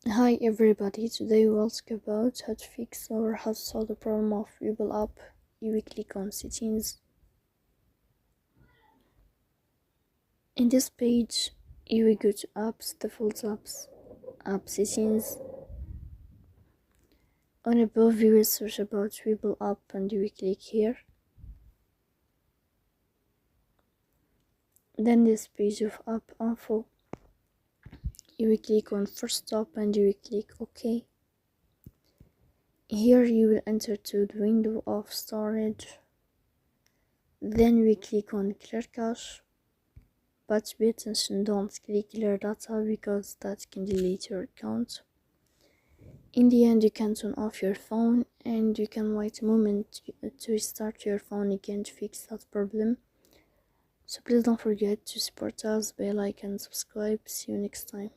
Hi everybody, today we'll talk about how to fix or how to solve the problem of Webull app. You will click on settings. In this page, you will go to apps, default apps, app settings. On above, you will search about Webull app and you will click here. Then this page of app info. You will click on first stop and you will click OK. Here you will enter to the window of storage. Then we click on clear cache. But pay attention, don't click clear data because that can delete your account. In the end, you can turn off your phone and you can wait a moment to restart your phone again to fix that problem. So please don't forget to support us by like and subscribe. See you next time.